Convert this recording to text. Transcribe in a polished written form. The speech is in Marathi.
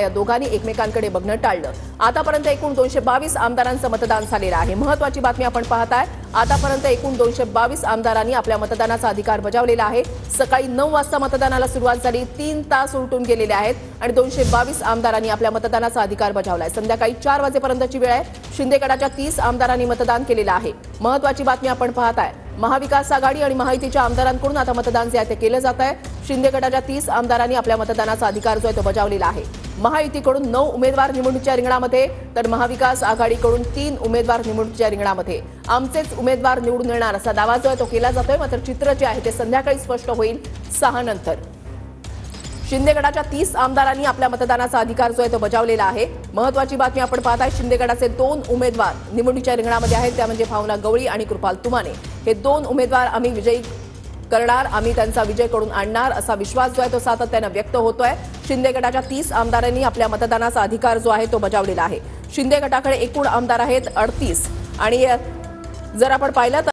या दोघांनी एकमेकांकडे बघणं टाळलं। आतापर्यंत एकूण 222 आमदारांचं मतदान झालेलं आहे। महत्त्वाची बातमी आपण पाहताय। आतापर्यंत एकूण 222 आमदारांनी आपल्या मतदानाचा अधिकार बजावलेला आहे। सकाळी 9 वाजता मतदानाला सुरुवात झाली, 3 तास उलटून गेलेले आहेत आणि 222 आमदारांनी आपल्या मतदानाचा अधिकार बजावलाय। संध्याकाळी 4 वाजेपर्यंतची वेळ आहे। शिंदे गटाच्या 30 आमदारांनी मतदान केलेलं आहे। महत्त्वाची बातमी आपण पाहताय। महाविकास आघाडी आणि महायुतीच्या आमदारांकडून आता मतदान जे आहे ते केलं जात आहे। शिंदे गटाच्या 30 आमदारांनी आपल्या मतदानाचा अधिकार जो आहे तो बजावलेला आहे। महायुतीकडून 9 उमेदवार निवडणुकीच्या रिंगणामध्ये तर महाविकास आघाडीकडून 3 उमेदवार निवडणुकीच्या रिंगणामध्ये। आमचेच उमेदवार निवडून येणार असा दावा जो आहे तो केला जातोय, मात्र चित्र जे आहे ते संध्याकाळी स्पष्ट होईल 6 नंतर। शिंदे गटाच्या 30 आमदारांनी आपल्या मतदानाचा अधिकार जो आहे तो बजावलेला आहे। महत्त्वाची बातमी आपण पाहताय। शिंदे गटाचे 2 उमेदवार निवडणुकीच्या रिंगणामध्ये आहेत, त्या म्हणजे भावना गवळी आणि कृपाल तुमाने। हे 2 उमेदवार आम्ही विजयी करणार, आम्ही त्यांचा विजय करून आणणार असा विश्वास जो आहे तो सातत्याने व्यक्त होतोय। शिंदे गटाच्या 30 आमदारांनी आपल्या मतदानाचा अधिकार जो आहे तो बजावलेला आहे। शिंदे गटाकडे एकूण आमदार आहेत 38 आणि जर आपण पाहिलं तर